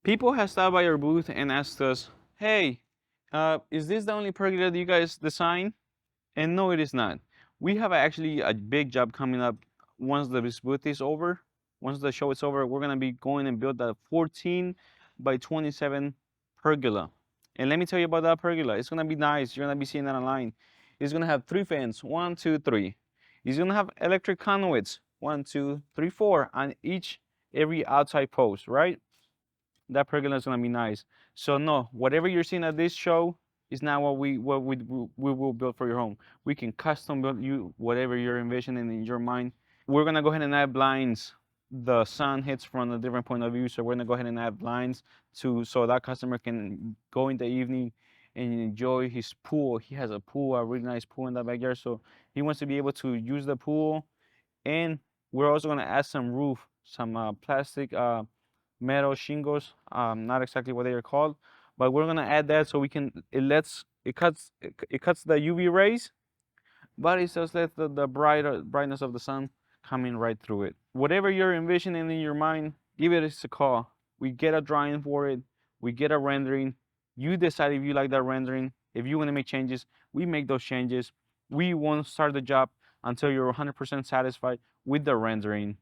People have stopped by our booth and asked us, hey, is this the only pergola that you guys design? And no, it is not. We have actually a big job coming up once this booth is over. Once the show is over, we're gonna be going and build a 14 by 27 pergola. And let me tell you about that pergola. It's gonna be nice. You're gonna be seeing that online. It's gonna have 3 fans, 1, 2, 3. It's gonna have electric conduits, 1, 2, 3, 4, on every outside post, right? That pergola is gonna be nice. So no, whatever you're seeing at this show is not what we will build for your home. We can custom build you whatever you're envisioning in your mind. We're gonna go ahead and add blinds. The sun hits from a different point of view, so we're gonna go ahead and add blinds to so that customer can go in the evening and enjoy his pool. He has a pool, a really nice pool in the backyard, so he wants to be able to use the pool. And we're also gonna add some roof, some plastic metal shingles, not exactly what they are called, but we're gonna add that so we can, it cuts the UV rays, but it just lets the brightness of the sun coming right through it. Whatever you're envisioning in your mind, give it a call. We get a drawing for it, we get a rendering, you decide if you like that rendering. If you want to make changes, we make those changes. We won't start the job until you're 100% satisfied with the rendering.